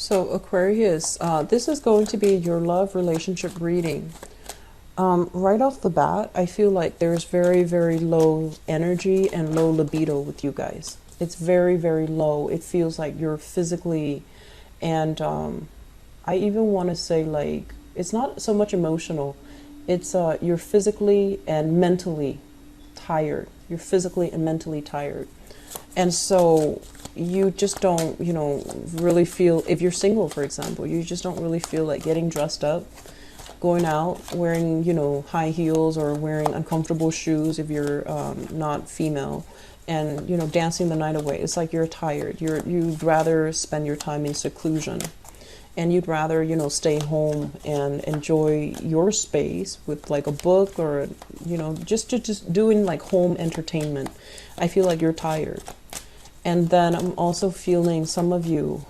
So Aquarius, this is going to be your love relationship reading. Right off the bat, I feel like there's very, very low energy and low libido with you guys. It's very, very low. It feels like you're physically, and I even want to say like, it's not so much emotional. It's you're physically and mentally tired. You're physically and mentally tired. And so you just don't, really feel, if you're single, for example, you just don't really feel like getting dressed up, going out, wearing, high heels or wearing uncomfortable shoes if you're not female, and, dancing the night away. It's like you're tired. You'd rather spend your time in seclusion. And you'd rather, stay home and enjoy your space with like a book or, just doing like home entertainment. I feel like you're tired. And then I'm also feeling some of you,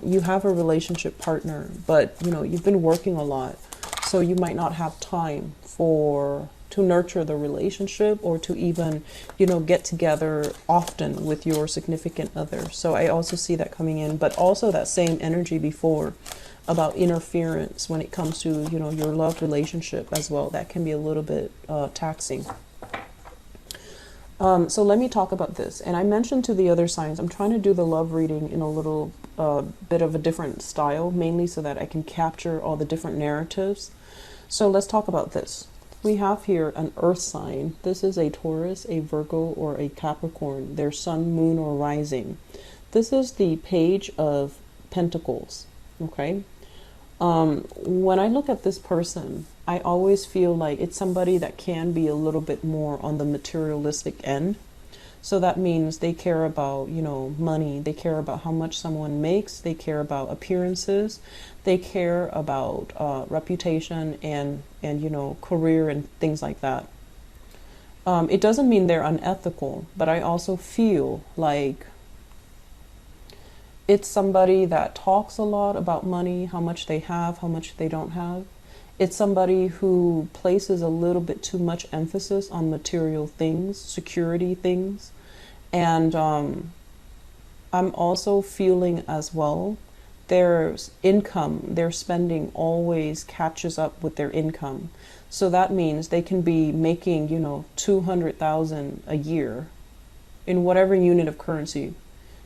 you have a relationship partner, but, you've been working a lot. So you might not have time to nurture the relationship or to even, get together often with your significant other. So I also see that coming in, but also that same energy before about interference when it comes to, your love relationship as well. That can be a little bit taxing. So let me talk about this. And I mentioned to the other signs, I'm trying to do the love reading in a little bit of a different style, mainly so that I can capture all the different narratives. So let's talk about this. We have here an earth sign. This is a Taurus, a Virgo, or a Capricorn, their sun, moon, or rising. This is the Page of Pentacles, okay? When I look at this person, I always feel like it's somebody that can be a little bit more on the materialistic end. So that means they care about, money. They care about how much someone makes. They care about appearances. They care about reputation and career and things like that. It doesn't mean they're unethical, but I also feel like it's somebody that talks a lot about money, how much they have, how much they don't have. It's somebody who places a little bit too much emphasis on material things, security things. And I'm also feeling as well, their income, their spending always catches up with their income. So that means they can be making, 200,000 a year in whatever unit of currency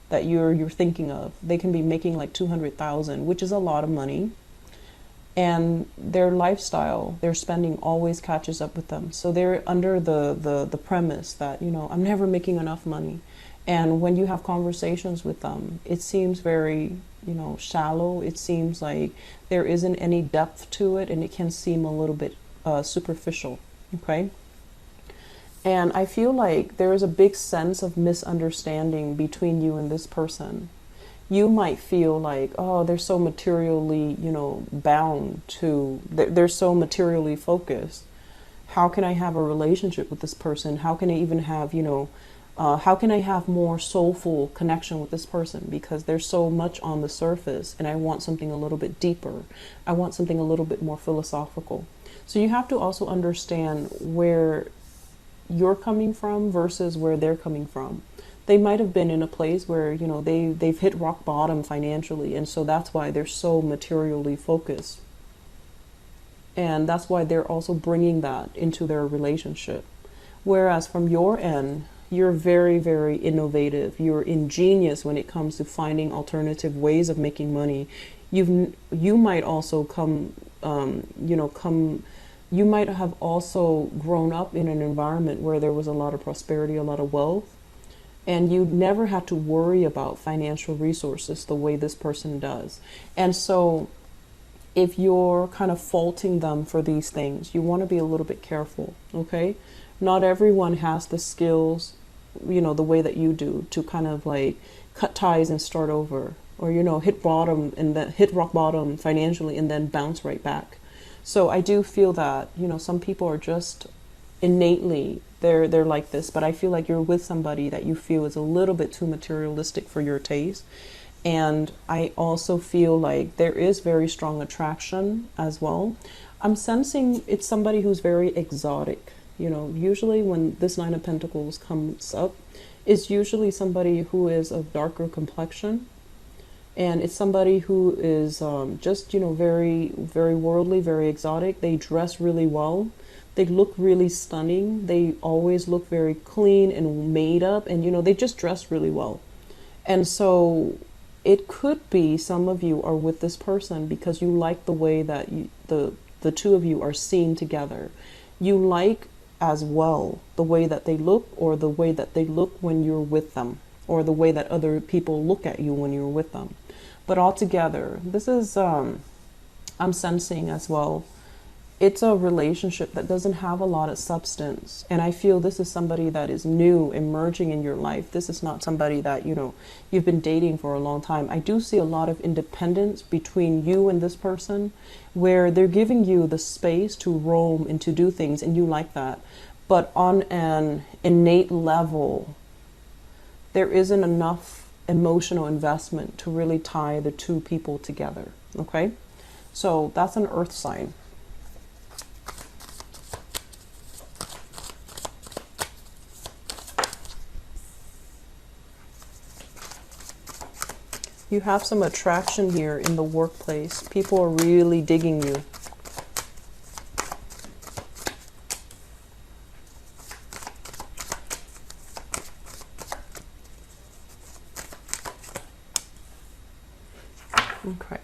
that you're thinking of. They can be making like 200,000, which is a lot of money. And their lifestyle, their spending always catches up with them. So they're under the premise that, I'm never making enough money. And when you have conversations with them, it seems very, shallow. It seems like there isn't any depth to it, and it can seem a little bit superficial, okay? And I feel like there is a big sense of misunderstanding between you and this person. You might feel like, oh, they're so materially, bound to, they're so materially focused. How can I have a relationship with this person? How can I even have, how can I have more soulful connection with this person? Because there's so much on the surface and I want something a little bit deeper. I want something a little bit more philosophical. So you have to also understand where you're coming from versus where they're coming from. They might have been in a place where, they've hit rock bottom financially. And so that's why they're so materially focused. And that's why they're also bringing that into their relationship. Whereas from your end, you're very, very innovative. You're ingenious when it comes to finding alternative ways of making money. You might also you might have also grown up in an environment where there was a lot of prosperity, a lot of wealth. And you never had to worry about financial resources the way this person does. And so if you're kind of faulting them for these things, you want to be a little bit careful, okay? Not everyone has the skills, the way that you do to kind of like cut ties and start over, or, hit bottom and then hit rock bottom financially and then bounce right back. So I do feel that, some people are just innately they're like this, but I feel like you're with somebody that you feel is a little bit too materialistic for your taste. And I also feel like there is very strong attraction as well. I'm sensing it's somebody who's very exotic. Usually when this Nine of Pentacles comes up, it's usually somebody who is of darker complexion. And it's somebody who is just, very, very worldly, very exotic. They dress really well. They look really stunning. They always look very clean and made up. And, they just dress really well. And so it could be some of you are with this person because you like the way that the two of you are seen together. You like as well the way that they look, or the way that they look when you're with them, or the way that other people look at you when you're with them. But altogether, this is, I'm sensing as well, it's a relationship that doesn't have a lot of substance. And I feel this is somebody that is new, emerging in your life. This is not somebody that, you've been dating for a long time. I do see a lot of independence between you and this person, where they're giving you the space to roam and to do things, and you like that. But on an innate level, there isn't enough emotional investment to really tie the two people together. Okay? So that's an earth sign. You have some attraction here in the workplace. People are really digging you. Okay.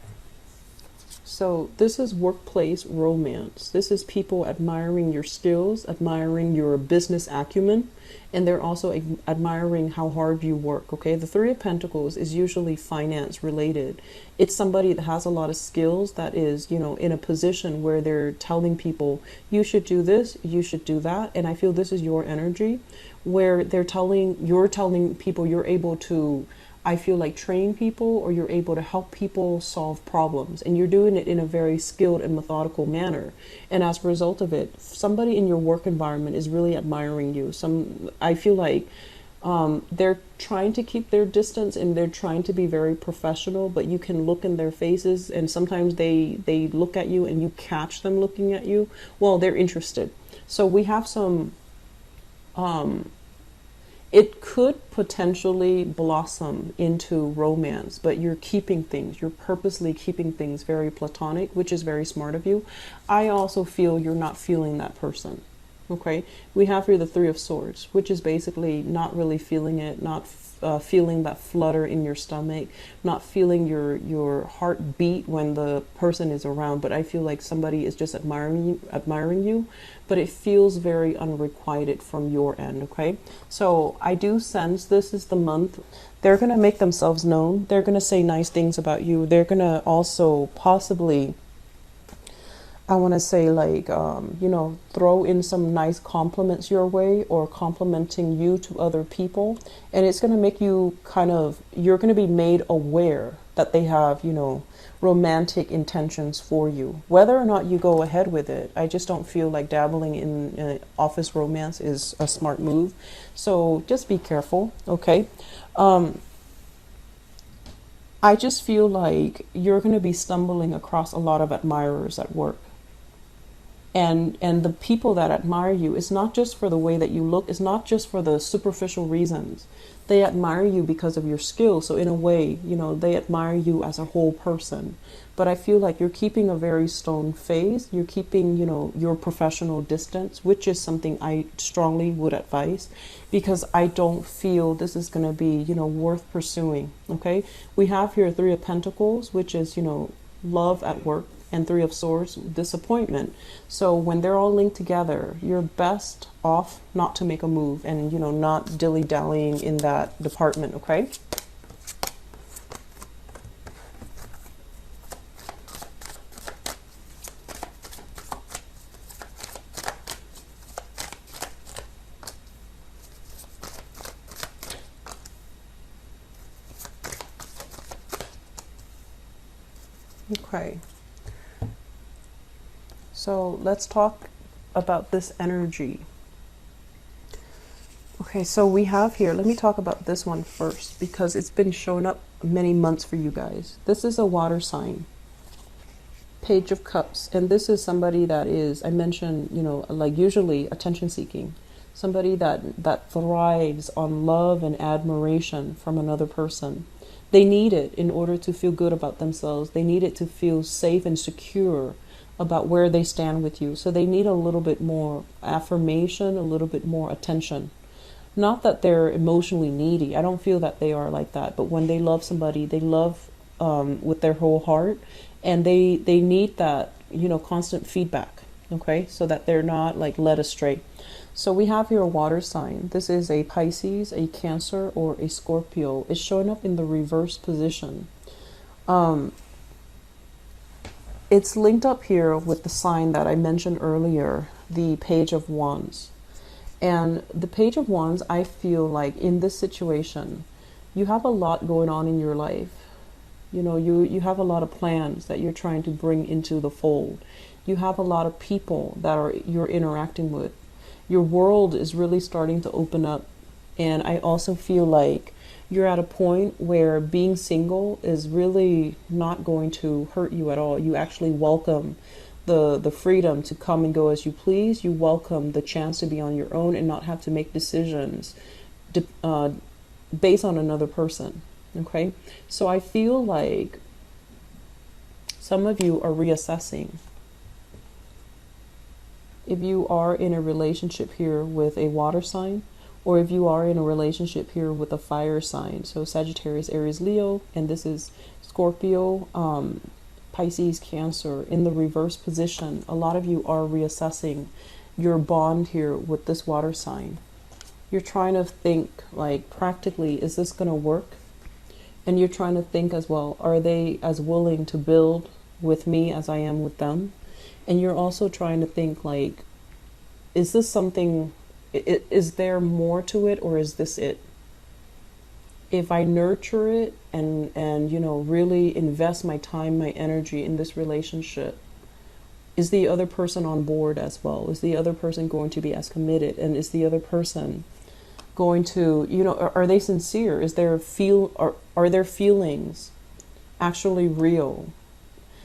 So this is workplace romance. This is people admiring your skills, admiring your business acumen, and they're also admiring how hard you work, okay? The Three of Pentacles is usually finance related. It's somebody that has a lot of skills, that is, in a position where they're telling people, you should do this, you should do that. And I feel this is your energy, where you're telling people you're able to, I feel like, train people, or you're able to help people solve problems, and you're doing it in a very skilled and methodical manner. And as a result of it, somebody in your work environment is really admiring you. I feel like they're trying to keep their distance, and they're trying to be very professional, but you can look in their faces, and sometimes they look at you and you catch them looking at you. Well, they're interested. So we have some it could potentially blossom into romance, but you're purposely keeping things very platonic, which is very smart of you. I also feel you're not feeling that person. Okay, we have here the Three of Swords, which is basically not really feeling it, not feeling that flutter in your stomach, not feeling your heart beat when the person is around. But I feel like somebody is just admiring you, but it feels very unrequited from your end. Okay, so I do sense this is the month they're gonna make themselves known. They're gonna say nice things about you. They're gonna also possibly, I want to say, like, throw in some nice compliments your way, or complimenting you to other people. And it's going to make you you're going to be made aware that they have, romantic intentions for you. Whether or not you go ahead with it, I just don't feel like dabbling in office romance is a smart move. So just be careful, okay? I just feel like you're going to be stumbling across a lot of admirers at work. And the people that admire you, it's not just for the way that you look, it's not just for the superficial reasons. They admire you because of your skills. So in a way, they admire you as a whole person. But I feel like you're keeping a very stone face. You're keeping, your professional distance, which is something I strongly would advise, because I don't feel this is going to be, worth pursuing. Okay. We have here Three of Pentacles, which is, love at work, and Three of Swords, disappointment. So when they're all linked together, you're best off not to make a move, and not dilly-dallying in that department. Okay. Okay. So let's talk about this energy. Okay, so we have here, let me talk about this one first, because it's been showing up many months for you guys. This is a water sign, Page of Cups. And this is somebody that is, I mentioned, like usually attention seeking. Somebody that thrives on love and admiration from another person. They need it in order to feel good about themselves. They need it to feel safe and secure about where they stand with you. So they need a little bit more affirmation, a little bit more attention. Not that they're emotionally needy. I don't feel that they are like that. But when they love somebody, they love with their whole heart, and they need that, you know, constant feedback. Okay, so that they're not like led astray. So we have here a water sign. This is a Pisces, a Cancer, or a Scorpio. It's showing up in the reverse position. It's linked up here with the sign that I mentioned earlier, the Page of Wands. And the Page of Wands, I feel like in this situation, you have a lot going on in your life. You know, you have a lot of plans that you're trying to bring into the fold. You have a lot of people that you're interacting with. Your world is really starting to open up. And I also feel like you're at a point where being single is really not going to hurt you at all. You actually welcome the freedom to come and go as you please. You welcome the chance to be on your own and not have to make decisions based on another person. Okay, so I feel like some of you are reassessing. If you are in a relationship here with a water sign, or if you are in a relationship here with a fire sign, so Sagittarius, Aries, Leo, and this is Scorpio, Pisces, Cancer, in the reverse position, a lot of you are reassessing your bond here with this water sign. You're trying to think, like, practically, is this going to work? And you're trying to think as well, are they as willing to build with me as I am with them? And you're also trying to think, like, is this something, is there more to it, or is this it? If I nurture it and you know, really invest my time, my energy in this relationship, is the other person on board as well? Is the other person going to be as committed? And is the other person going to, you know, are they sincere? Is there are their feelings actually real?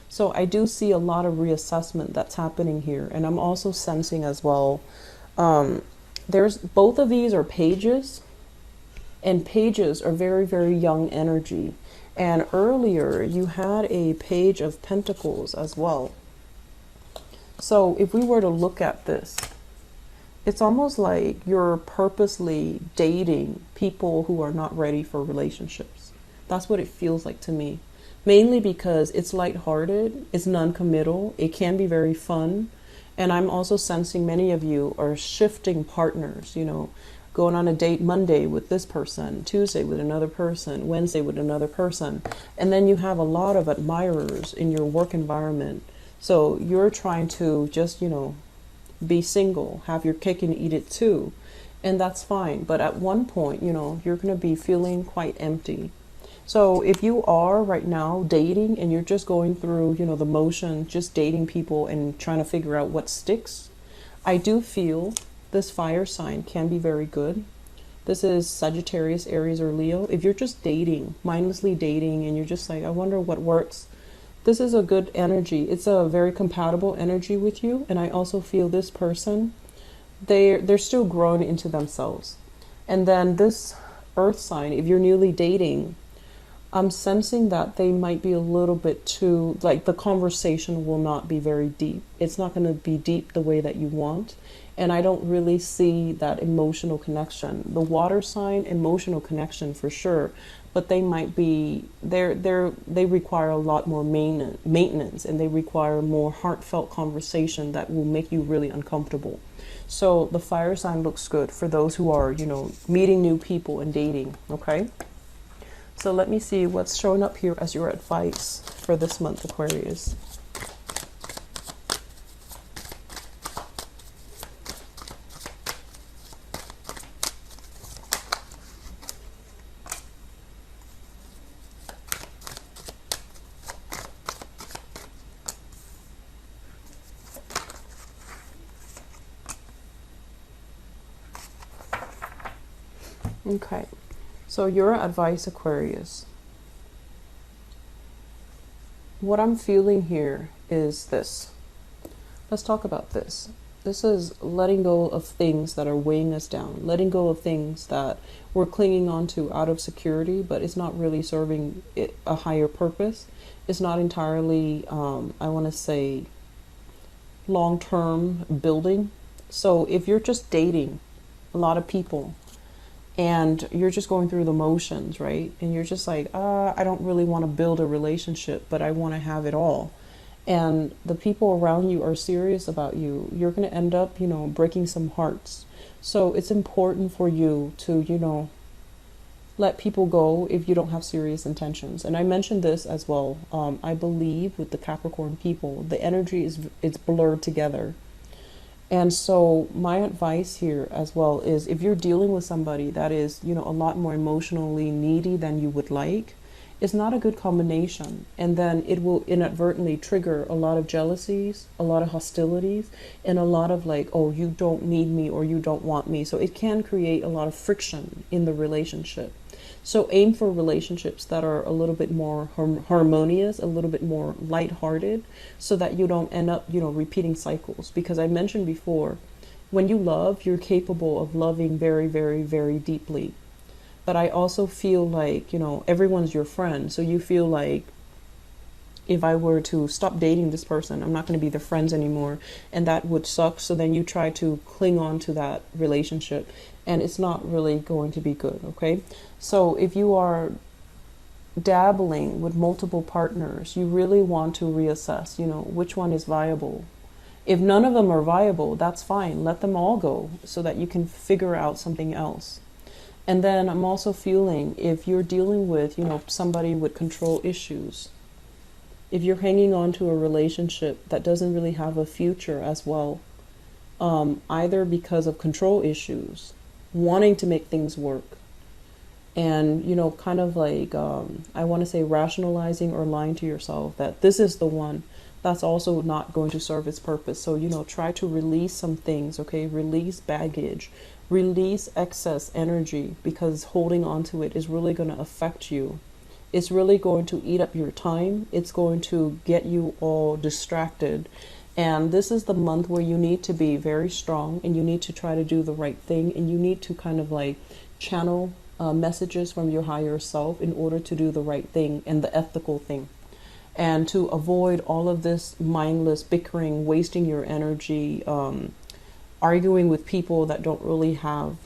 So I do see a lot of reassessment that's happening here. And I'm also sensing as well, there's both of these are pages, and pages are very, very young energy. And earlier you had a Page of Pentacles as well. So if we were to look at this, it's almost like you're purposely dating people who are not ready for relationships. That's what it feels like to me. Mainly because it's lighthearted, it's non-committal, it can be very fun. And I'm also sensing many of you are shifting partners, you know, going on a date Monday with this person, Tuesday with another person, Wednesday with another person. And then you have a lot of admirers in your work environment. So you're trying to just, you know, be single, have your cake and eat it too. And that's fine. But at one point, you know, you're going to be feeling quite empty. So if you are right now dating and you're just going through, you know, the motion, just dating people and trying to figure out what sticks, I do feel this fire sign can be very good. This is Sagittarius, Aries, or Leo. If you're just dating, mindlessly dating, and you're just like, I wonder what works, this is a good energy. It's a very compatible energy with you. And I also feel this person, they're still growing into themselves. And then this earth sign, if you're newly dating, I'm sensing that they might be a little bit too, like, the conversation will not be very deep. It's not going to be deep the way that you want. And I don't really see that emotional connection. The water sign, emotional connection for sure, but they might be, they require a lot more maintenance, and they require more heartfelt conversation that will make you really uncomfortable. So the fire sign looks good for those who are, you know, meeting new people and dating, okay? So let me see what's showing up here as your advice for this month, Aquarius. Okay. So your advice, Aquarius. What I'm feeling here is this. Let's talk about this. This is letting go of things that are weighing us down, letting go of things that we're clinging on to out of security, but it's not really serving it a higher purpose. It's not entirely, I want to say, long-term building. So if you're just dating a lot of people and you're just going through the motions, right? And you're just like, I don't really want to build a relationship, but I want to have it all. And the people around you are serious about you, you're going to end up, breaking some hearts. So it's important for you to, let people go if you don't have serious intentions. And I mentioned this as well. I believe with the Capricorn people, the energy it's blurred together. And so my advice here as well is if you're dealing with somebody that is, a lot more emotionally needy than you would like, it's not a good combination. And then it will inadvertently trigger a lot of jealousies, a lot of hostilities, and a lot of like, oh, you don't need me or you don't want me. So it can create a lot of friction in the relationship. So aim for relationships that are a little bit more harmonious, a little bit more lighthearted, so that you don't end up, repeating cycles. Because I mentioned before, when you love, you're capable of loving very, very, very deeply. But I also feel like, everyone's your friend. So you feel like if I were to stop dating this person, I'm not going to be their friends anymore. And that would suck. So then you try to cling on to that relationship. And it's not really going to be good, okay? So if you are dabbling with multiple partners, you really want to reassess, which one is viable. If none of them are viable, that's fine. Let them all go so that you can figure out something else. And then I'm also feeling if you're dealing with, somebody with control issues, if you're hanging on to a relationship that doesn't really have a future as well, either because of control issues, wanting to make things work, and, kind of like, I want to say rationalizing or lying to yourself that this is the one, that's also not going to serve its purpose. So, try to release some things, okay? Release baggage, release excess energy, because holding on to it is really going to affect you. It's really going to eat up your time. It's going to get you all distracted. And this is the month where you need to be very strong and you need to try to do the right thing. And you need to kind of like channel messages from your higher self in order to do the right thing and the ethical thing. And to avoid all of this mindless bickering, wasting your energy, arguing with people that don't really have,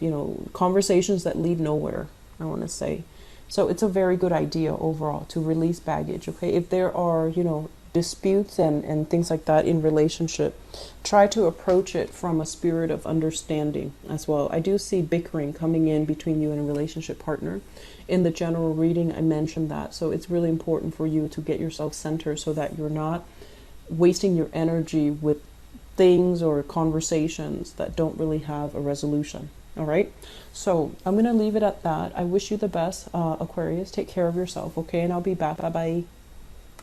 conversations that lead nowhere, I want to say. So it's a very good idea overall to release baggage, okay? If there are, disputes and things like that in relationship, try to approach it from a spirit of understanding as well. I do see bickering coming in between you and a relationship partner. In the general reading, I mentioned that. So it's really important for you to get yourself centered so that you're not wasting your energy with things or conversations that don't really have a resolution. All right. So I'm going to leave it at that. I wish you the best, Aquarius. Take care of yourself. Okay. And I'll be back. Bye bye.